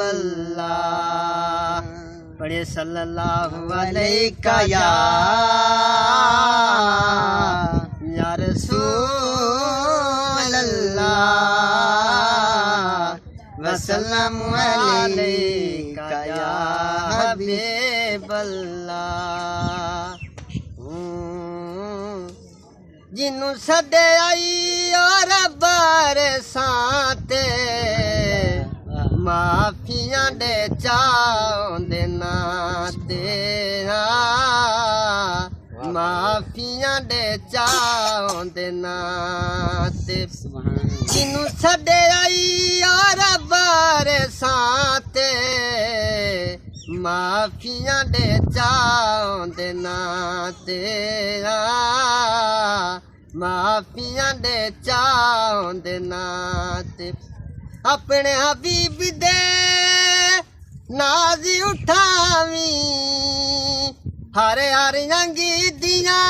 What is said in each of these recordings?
अल्लाह। पढ़े सल्लल्लाहु अलैका या रसूल अल्लाह वसल्लम अलैका या हबीब अल्लाह। जिन्नू सदे आई और बरसाते माफियां दे चांदे ना तेरा माफियां दे चांदे ना ते जिन्नू सदे आई और बरसाते माफियां दे चांदे ना तेरा माफियां दे चांदे ना ते अपने हबीब दे नाज़ उठावी हर हर अंगी दिया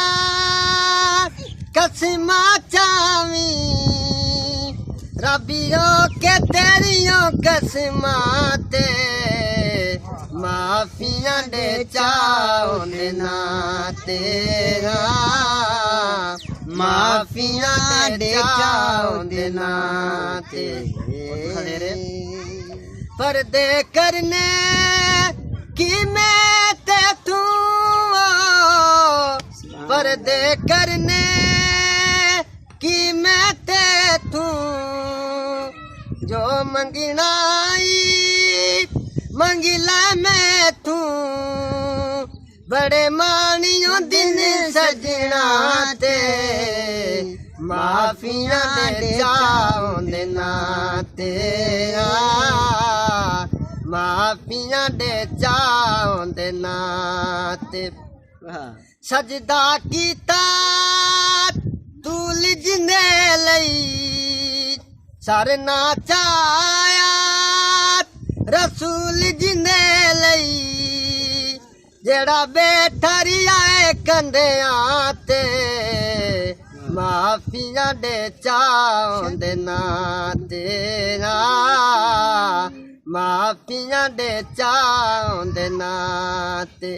कसमा चावी रबियो के तेरियों कसमा ते माफियां दे चांदे ना तेरा माफियां दे चांदे ना ते पर्दे करने की मैं ते तू पर्दे करने की मैं ते तू जो मंगनाई मंगिला मैं तू बड़े मानियों दिन सजना ते माफियां दे चांदे ना तेरा माफियां दे चांदे ना ते सजदा कीता तूल जिंदे लई सर नाचाया रसूल जिंदे लई जेड़ा बैठा रिया कंधियां ते माफियां दे चांदे ना तेरा माफियां दे चांदे ना ते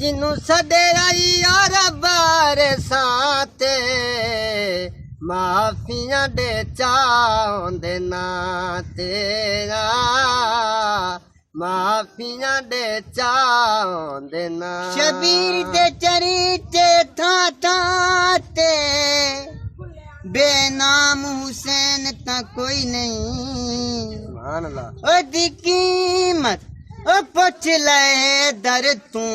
जिन्नू सदे आई और बरसाते माफियां दे चांदे ना तेरा माफियां दे चांदे ना शबीर दे चरीते था ते बेनाम हुसैन ता कोई नहीं ओदी कीमत ओ पुछ ले दर तू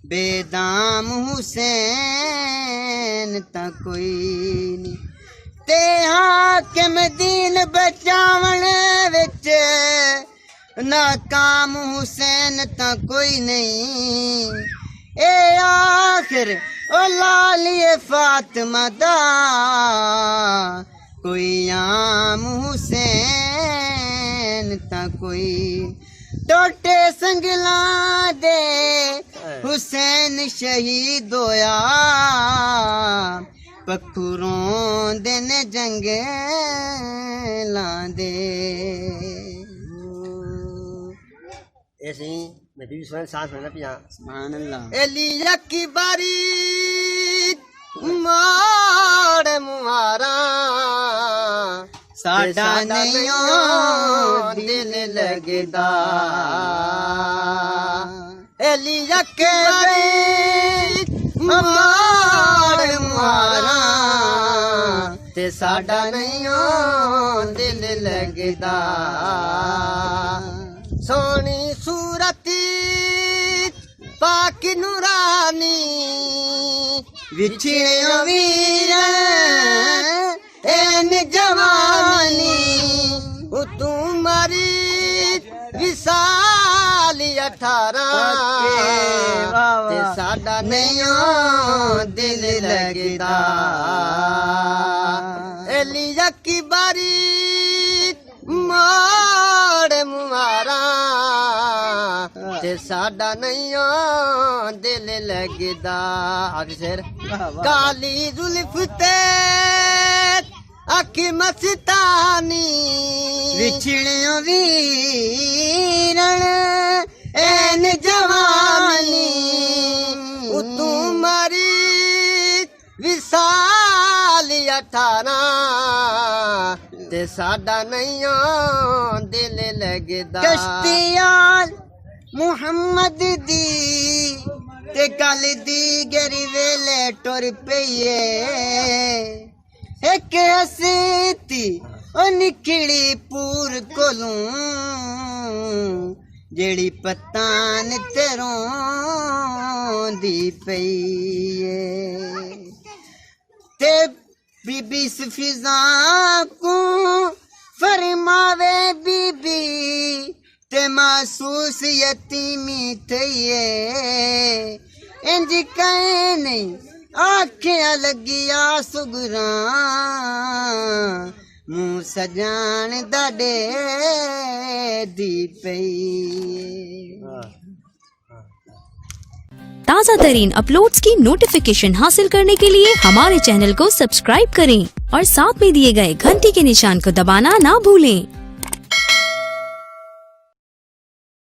बेदाम हुसैन ता कोई नहीं ते हाकिम दीन बचावन विच नाकाम हुसैन ता कोई नहीं ए आखिर ओ लालिए फातिमा दा कोई आम हुसैन ता कोई टोटे संगला दे हुसैन शहीद होया पखुरों दिन जंगे लांदे ऐसे मैं भी सांस में ना पिया सुभान अल्लाह एलिया की बारी मार मुहारा साडा नहीं दिल लगदा एलिया की बारी मार मुहारा ते साडा नहीं दिल लगदा सोनी सूरती पाक नूरानी विछड़ियो वीर एन जवानी तू मरी विसाली 18 ते साडा नहीं दिल लगदा एलिया की बारी मार मुहारा ते साडा नहीं दिल लगदा अक्सर काली जुल्फ ते अख मस्तानी विछड़ियो वीरण एन जवानी तू मारी विसाल 18 ते साडा नहीं दिल लगदा कश्तियाल मुहम्मद दी ते कल दी गरी वेले टुर पईए एक हसीती ओ निकली पूर कोलूं जेड़ी पतान तेरों दी पईए ते बीबी सफिजा को फरमावे बीबी ते महसूस यतीमी थईए इंज कहे नहीं आखियां लगिया सुगरा मुँह सजान दाडे दी पई ताज़ा तरीन अपलोड्स की नोटिफिकेशन हासिल करने के लिए हमारे चैनल को सब्सक्राइब करें और साथ में दिए गए घंटी के निशान को दबाना ना भूलें।